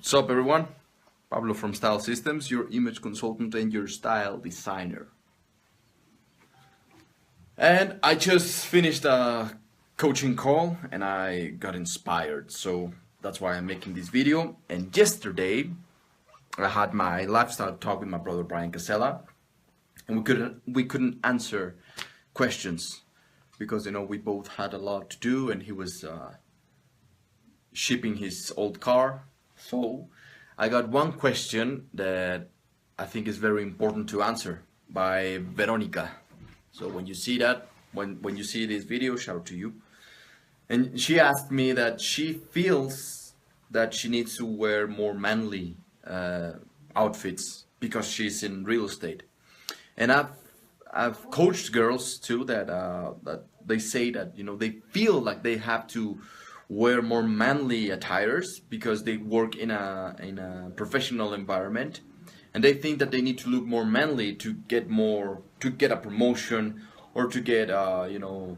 What's up, everyone? Pablo from Style Systems, your image consultant and your style designer. And I just finished a coaching call and I got inspired, so that's why I'm making this video. And yesterday I had my lifestyle talk with my brother Brian Casella, and we couldn't answer questions because we both had a lot to do, and he was shipping his old car. So I got one question that I think is very important to answer by Veronica. So when you see that, when you see this video, shout out to you. And she asked me that she feels that she needs to wear more manly outfits because she's in real estate. And I've coached girls too that they say that they feel like they have to wear more manly attires because they work in a professional environment, and they think that they need to look more manly to get a promotion or to get to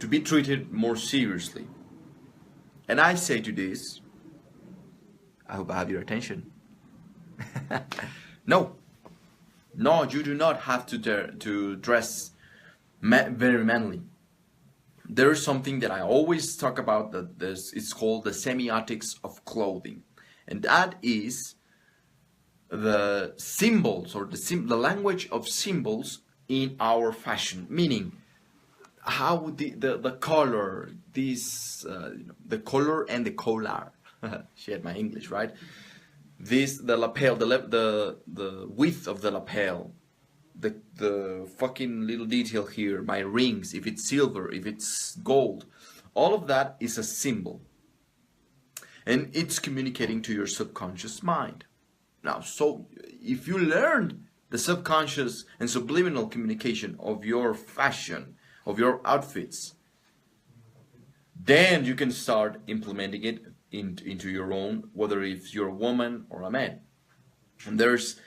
be treated more seriously. And I say to this, I hope I have your attention. No, you do not have to dress very manly. There is something that I always talk about it's called the semiotics of clothing, and that is the symbols or the language of symbols in our fashion, meaning how the color, the color and the collar. Shit, my English, right? The lapel, the width of the lapel, the fucking little detail here, my rings, if it's silver, if it's gold, all of that is a symbol, and it's communicating to your subconscious mind. Now, so if you learned the subconscious and subliminal communication of your fashion, of your outfits, then you can start implementing it into your own, whether if you're a woman or a man. And there's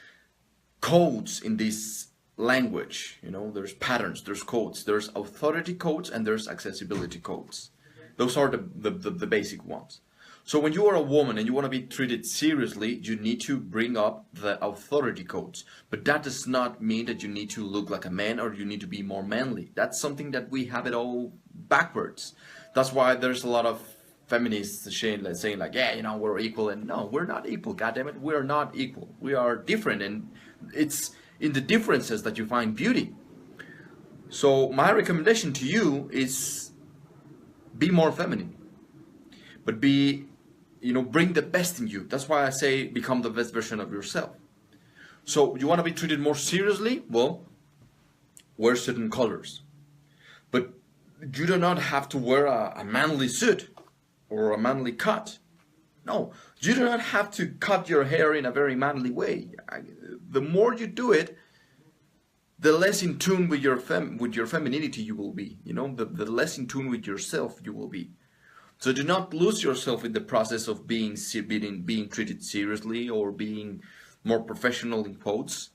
codes in this language, there's patterns, there's codes, there's authority codes, and there's accessibility codes. Those are the basic ones. So when you are a woman and you want to be treated seriously, you need to bring up the authority codes. But that does not mean that you need to look like a man or you need to be more manly. That's something that we have it all backwards. That's why there's a lot of feminists saying like, yeah, we're equal. And no, we're not equal, goddammit. We're not equal. We are different, and it's in the differences that you find beauty. So my recommendation to you is be more feminine, but bring the best in you. That's why I say become the best version of yourself. So you want to be treated more seriously? Well, wear certain colors. But you do not have to wear a manly suit or a manly cut. No, you do not have to cut your hair in a very manly way. The more you do it, the less in tune with your femininity you will be. The less in tune with yourself you will be. So do not lose yourself in the process of being treated seriously or being more professional in quotes.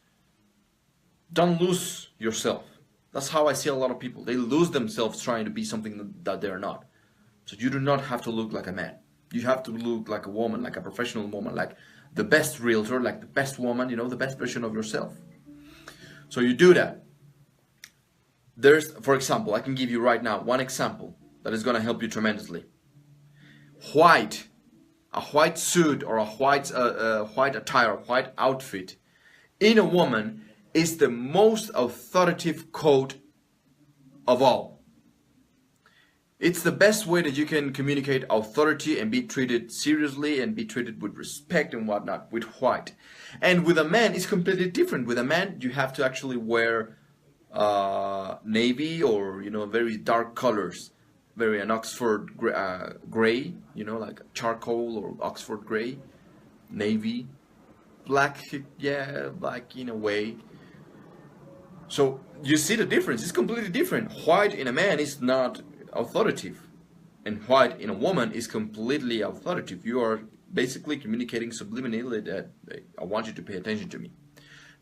Don't lose yourself. That's how I see a lot of people. They lose themselves trying to be something that they're not. So you do not have to look like a man. You have to look like a woman, like a professional woman, like the best realtor, like the best woman, the best version of yourself. So you do that. For example, I can give you right now one example that is going to help you tremendously. A white suit or a white attire, a white outfit in a woman is the most authoritative code of all. It's the best way that you can communicate authority and be treated seriously and be treated with respect and whatnot with white. And with a man, it's completely different. With a man, you have to actually wear navy or very dark colors, very an Oxford gray, like charcoal or Oxford gray, navy, black, black in a way. So you see the difference. It's completely different. White in a man is not authoritative, and white in a woman is completely authoritative. You are basically communicating subliminally that I want you to pay attention to me.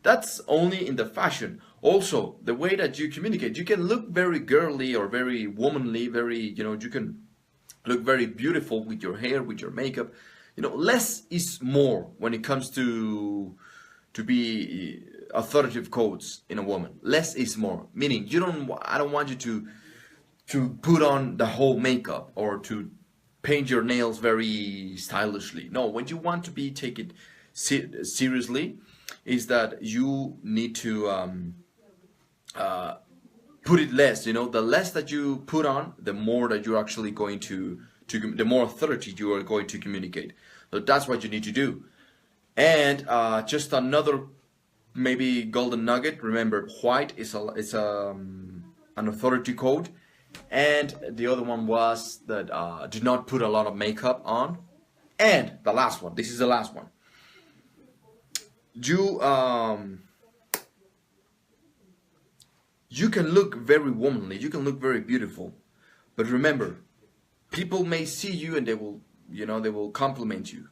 That's only in the fashion. Also, the way that you communicate, you can look very girly or very womanly, very, you can look very beautiful with your hair, with your makeup. You know, less is more when it comes to be authoritative codes in a woman. Less is more, meaning I don't want you to put on the whole makeup or to paint your nails very stylishly. No, when you want to be taken seriously, is that you need to put it less. You know, the less that you put on, the more that you're actually going to the more authority you are going to communicate. So that's what you need to do. And just another maybe golden nugget. Remember, white is an authority code, and the other one was that do not put a lot of makeup on. And the last one. This is the last one. You can look very womanly. You can look very beautiful, but remember, people may see you and they will compliment you.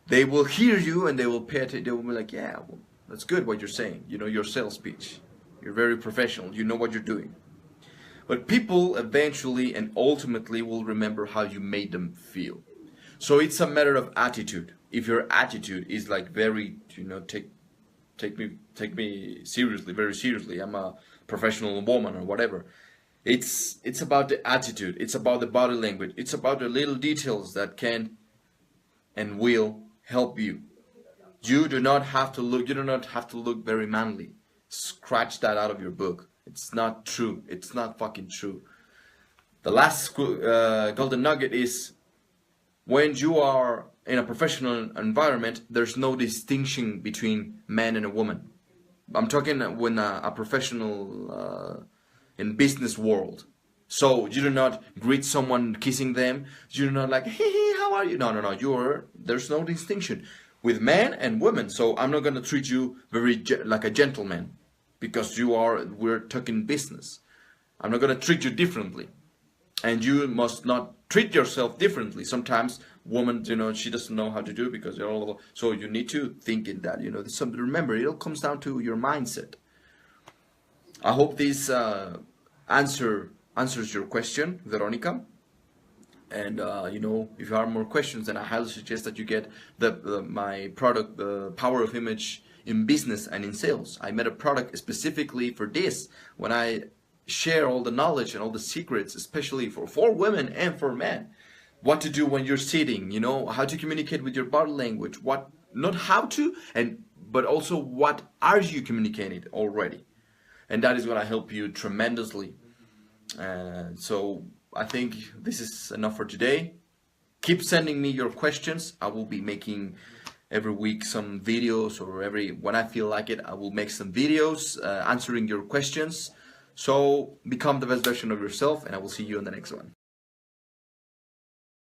They will hear you and they will pay attention. They will be like, yeah, well, that's good what you're saying. You know, your sales pitch. You're very professional. You know what you're doing. But people eventually and ultimately will remember how you made them feel. So it's a matter of attitude. If your attitude is like very, take me seriously, very seriously. I'm a professional woman or whatever. It's about the attitude. It's about the body language. It's about the little details that can and will help you. You do not have to look very manly. Scratch that out of your book. It's not true. It's not fucking true. The last golden nugget is, when you are in a professional environment, there's no distinction between man and a woman. I'm talking when a professional in business world. So you do not greet someone kissing them. You do not like, hey, how are you? No. There's no distinction with men and women. So I'm not gonna treat you like a gentleman because we're talking business. I'm not gonna treat you differently, and you must not treat yourself differently. Sometimes woman, she doesn't know how to do it because they're all. So you need to think in that. Remember, it all comes down to your mindset. I hope this answers your question, Veronica. And if you have more questions, then I highly suggest that you get my product, the Power of Image in Business and in Sales. I made a product specifically for this, when I share all the knowledge and all the secrets, especially for women and for men. What to do when you're sitting, how to communicate with your body language, not how to, but also what are you communicating already. And that is going to help you tremendously. So I think this is enough for today. Keep sending me your questions. I will be making every week some videos, or when I feel like it, I will make some videos answering your questions. So become the best version of yourself, and I will see you in the next one.